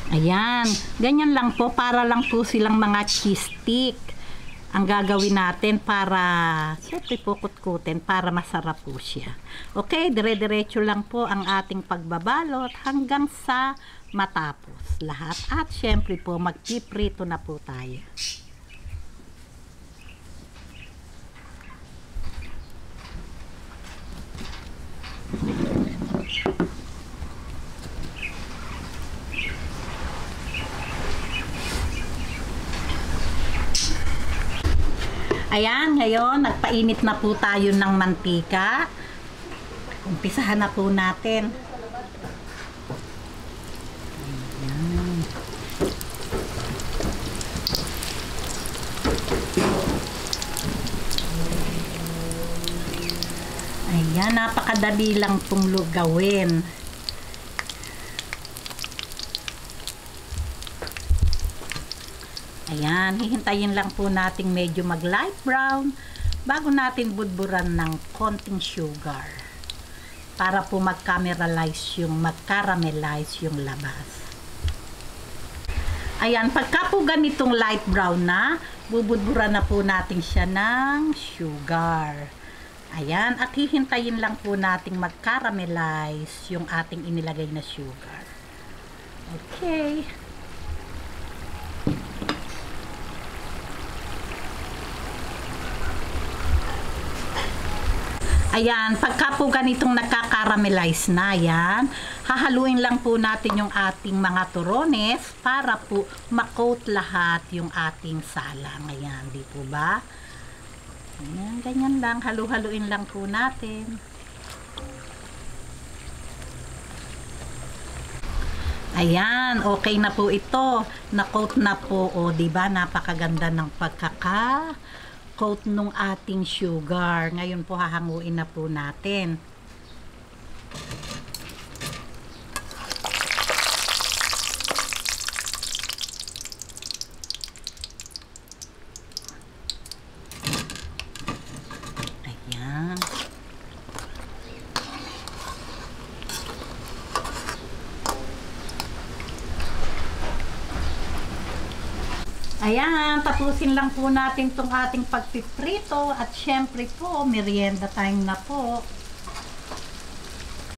Ayan, ganyan lang po, para lang po silang mga cheese stick. Ang gagawin natin para, siyempre po kutkutin, para masarap po siya. Okay, dire-diretso lang po ang ating pagbabalot hanggang sa matapos lahat. At siyempre po, magpiprito na po tayo. Ayan, ngayon nagpainit na po tayo ng mantika. Umpisahan na po natin. Ayan, napakadali lang pong gawin. Ayan, hihintayin lang po nating medyo mag light brown bago natin budburan ng konting sugar para po mag-caramelize yung labas. Ayan, pagka po ganitong light brown na, bubudburan na po natin siya ng sugar. Ayan, at hihintayin lang po nating mag-caramelize yung ating inilagay na sugar. Okay. Ayan, pagka po ganitong nagka-caramelize na, yan, hahaluin lang po natin yung ating mga turones para po ma-coat lahat yung ating salang. Ayan, di po ba? Ayan, ganyan lang, halu-haluin lang po natin. Ayan, okay na po ito. Na-coat na po, o di ba? Napakaganda ng pagkaka-coat nung ating sugar. Ngayon po hahanguin na po natin. Ayan. Ayan, tapusin lang po natin itong ating pagpiprito at syempre po, merienda time na po.